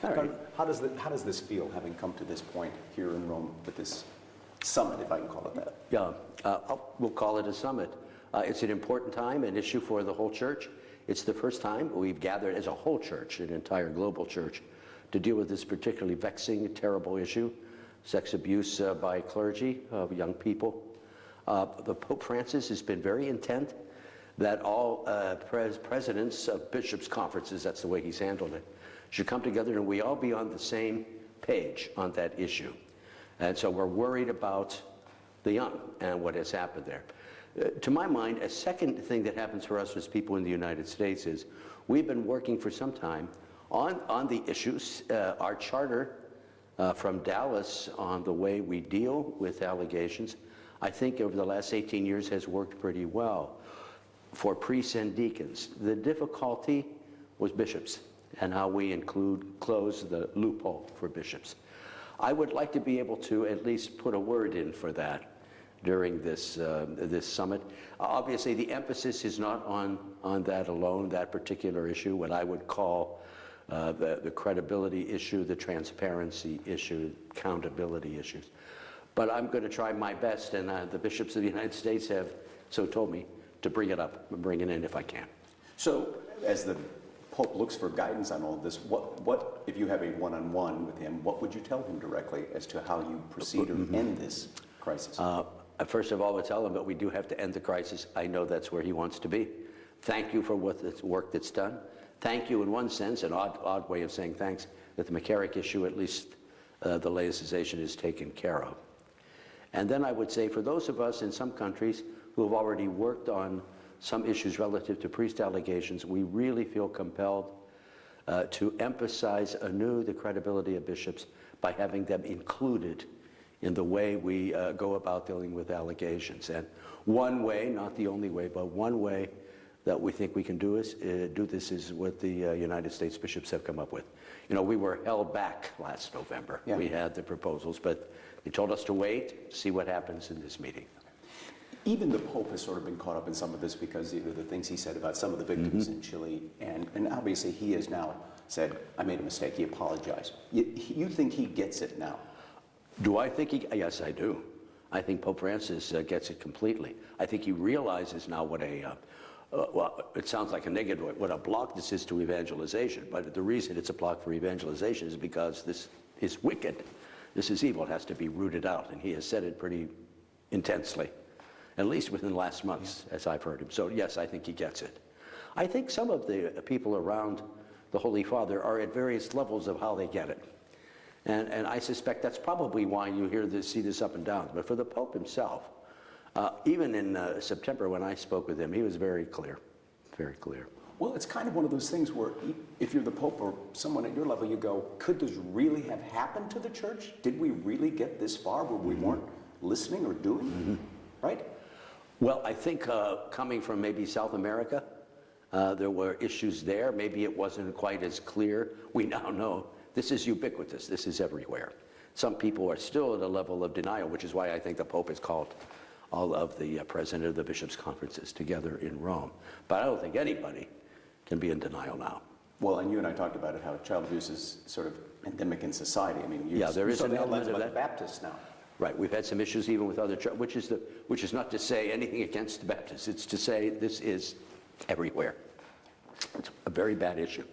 All right. How does this feel, having come to this point here in Rome with this summit, if I can call it that? Yeah, we'll call it a summit. It's an important time, an issue for the whole church. It's the first time we've gathered as a whole church, an entire global church, to deal with this particularly vexing, terrible issue, sex abuse by clergy of young people. The Pope Francis has been very intent that all presidents of bishops' conferences, that's the way he's handled it, should come together and we all be on the same page on that issue. And so we're worried about the young and what has happened there. To my mind, a second thing that happens for us as people in the United States is we've been working for some time on the issues. Our charter from Dallas on the way we deal with allegations, I think over the last 18 years has worked pretty well for priests and deacons. The difficulty was bishops and how we close the loophole for bishops. I would like to be able to at least put a word in for that during this summit. Obviously, the emphasis is not on that alone, that particular issue, what I would call the credibility issue, the transparency issue, accountability issues. But I'm going to try my best, and the bishops of the United States have so told me, to bring it up and bring it in if I can. So, as the Pope looks for guidance on all of this, what if you have a one-on-one with him, what would you tell him directly as to how you proceed or end this crisis? First of all, I tell him that we do have to end the crisis. I know that's where he wants to be. Thank you for the work that's done. Thank you, in one sense, an odd way of saying thanks, that the McCarricks issue, at least the laicization, is taken care of. And then I would say for those of us in some countries who have already worked on some issues relative to priest allegations, we really feel compelled to emphasize anew the credibility of bishops by having them included in the way we go about dealing with allegations. And one way, not the only way, but one way that we think we can do this is what the United States bishops have come up with. You know, we were held back last November. Yeah. We had the proposals, but they told us to wait, see what happens in this meeting. Even the Pope has sort of been caught up in some of this because of the things he said about some of the victims in Chile, and obviously he has now said, I made a mistake, he apologized. You think he gets it now? Do I think he, yes, I do. I think Pope Francis gets it completely. I think he realizes now what well, it sounds like a negative, what a block this is to evangelization, but the reason it's a block for evangelization is because this is wicked. This is evil, it has to be rooted out, and he has said it pretty intensely, at least within the last months, as I've heard him. So yes, I think he gets it. I think some of the people around the Holy Father are at various levels of how they get it. And I suspect that's probably why you see this up and down. But for the Pope himself, even in September when I spoke with him, he was very clear, very clear. Well, it's kind of one of those things where if you're the Pope or someone at your level, you go, could this really have happened to the church? Did we really get this far where we weren't listening or doing? Right? Well, I think coming from maybe South America, there were issues there. Maybe it wasn't quite as clear. We now know this is ubiquitous. This is everywhere. Some people are still at a level of denial, which is why I think the Pope has called all of the president of the bishops' conferences together in Rome. But I don't think anybody can be in denial now. Well, and you and I talked about it, how child abuse is sort of endemic in society. I mean, there is an element of that. Baptists now. Right, we've had some issues even with other churches, which is not to say anything against the Baptists. It's to say this is everywhere. It's a very bad issue.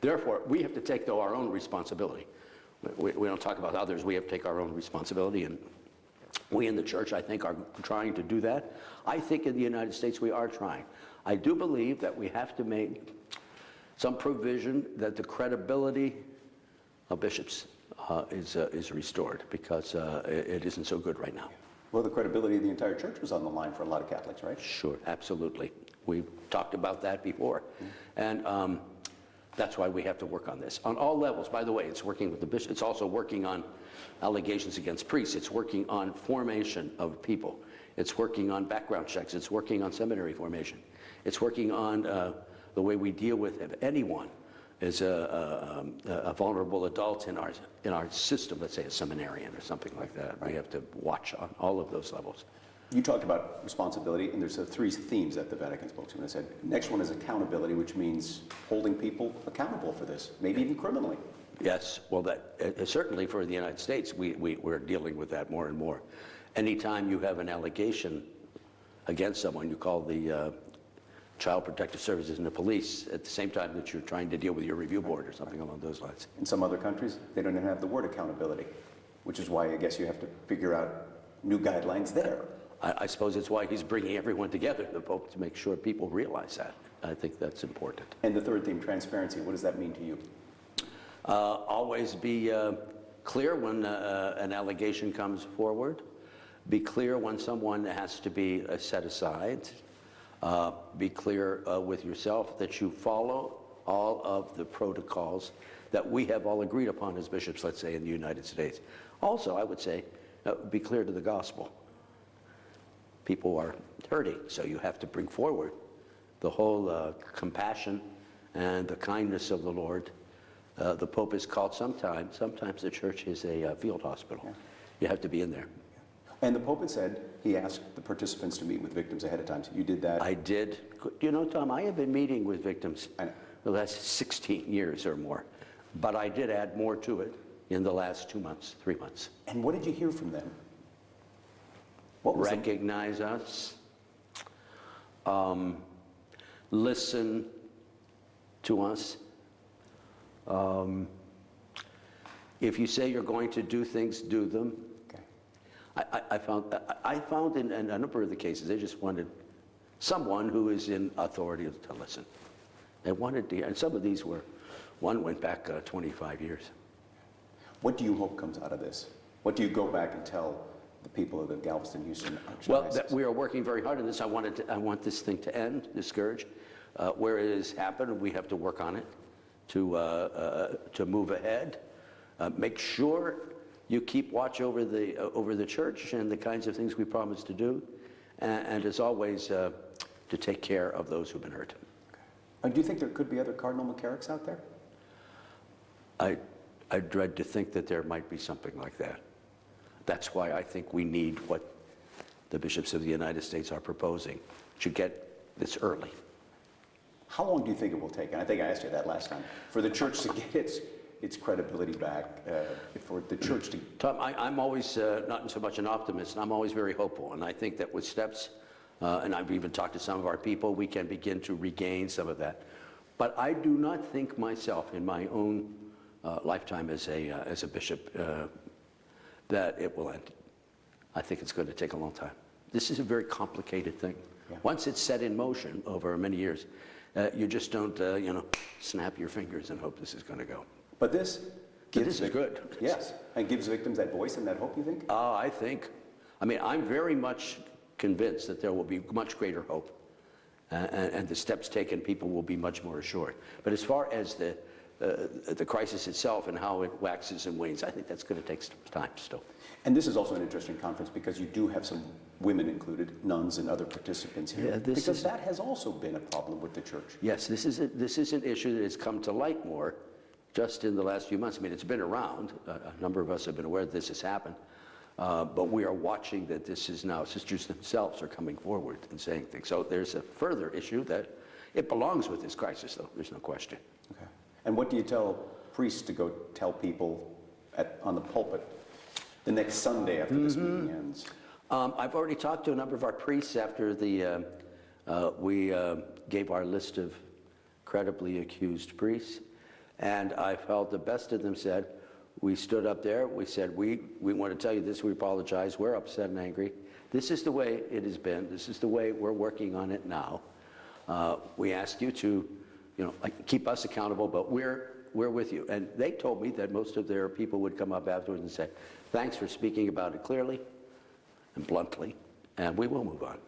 Therefore, we have to take, though, our own responsibility. We don't talk about others. We have to take our own responsibility, and we in the church, I think, are trying to do that. I think in the United States we are trying. I do believe that we have to make some provision that the credibility of bishops is restored, because it isn't so good right now. Well, the credibility of the entire church was on the line for a lot of Catholics, right? Sure, absolutely. We've talked about that before. And that's why we have to work on this. On all levels, by the way, it's working with the bishops. It's also working on allegations against priests. It's working on formation of people. It's working on background checks. It's working on seminary formation. It's working on the way we deal with if anyone is a vulnerable adult in our system, let's say a seminarian or something like that. Right. We have to watch on all of those levels. You talked about responsibility, and there's three themes that the Vatican spokesman has said. Next one is accountability, which means holding people accountable for this, maybe even criminally. Yes, well, certainly for the United States, we're dealing with that more and more. Anytime you have an allegation against someone, you call the Child Protective Services and the police at the same time that you're trying to deal with your review board or something along those lines. In some other countries, they don't even have the word accountability, which is why I guess you have to figure out new guidelines there. I suppose it's why he's bringing everyone together, the Pope, to make sure people realize that. I think that's important. And the third theme, transparency, what does that mean to you? Always be clear when an allegation comes forward. Be clear when someone has to be set aside. Be clear with yourself that you follow all of the protocols that we have all agreed upon as bishops, let's say, in the United States. Also, I would say, be clear to the gospel. People are hurting, so you have to bring forward the whole compassion and the kindness of the Lord. The Pope is called sometimes the church is a field hospital. Yeah. You have to be in there. And the Pope had said he asked the participants to meet with victims ahead of time. So you did that? I did. You know, Tom, I have been meeting with victims the last 16 years or more. But I did add more to it in the last 2 months, 3 months. And what did you hear from them? What was Recognize us. Listen to us. If you say you're going to do things, do them. Okay. I found in a number of the cases, they just wanted someone who is in authority to listen. They wanted to, and some of these were, one went back 25 years. What do you hope comes out of this? What do you go back and tell the people of the Galveston-Houston Archdiocese? Well, we are working very hard on this. I want this thing to end, this scourge. Where it has happened, we have to work on it to move ahead. Make sure you keep watch over the church and the kinds of things we promise to do, and as always, to take care of those who've been hurt. Okay. Do you think there could be other Cardinal McCarricks out there? I dread to think that there might be something like that. That's why I think we need what the bishops of the United States are proposing, to get this early. How long do you think it will take? And I think I asked you that last time. For the church to get its credibility back, for the church to... Tom, I'm always not so much an optimist. I'm always very hopeful. And I think that with steps, and I've even talked to some of our people, we can begin to regain some of that. But I do not think myself, in my own lifetime as a bishop, that it will end. I think it's going to take a long time. This is a very complicated thing. Yeah. Once it's set in motion over many years, you just don't, snap your fingers and hope this is going to go. But this is good. Yes, and gives victims that voice and that hope, you think? I think. I mean, I'm very much convinced that there will be much greater hope. And the steps taken, people will be much more assured. But as far as the crisis itself and how it waxes and wanes, I think that's going to take some time still. And this is also an interesting conference because you do have some women included, nuns and other participants here. Yeah, because that has also been a problem with the church. Yes, this is an issue that has come to light more just in the last few months. I mean, it's been around. A number of us have been aware that this has happened. But we are watching that this is now, sisters themselves are coming forward and saying things. So there's a further issue that it belongs with this crisis, though. There's no question. Okay. And what do you tell priests to go tell people on the pulpit the next Sunday after this meeting ends? I've already talked to a number of our priests after we gave our list of credibly accused priests, and I felt the best of them said, we stood up there, we said, we want to tell you this, we apologize, we're upset and angry. This is the way it has been, this is the way we're working on it now. We ask you to, keep us accountable, but we're with you. And they told me that most of their people would come up afterwards and say, thanks for speaking about it clearly and bluntly, and we will move on.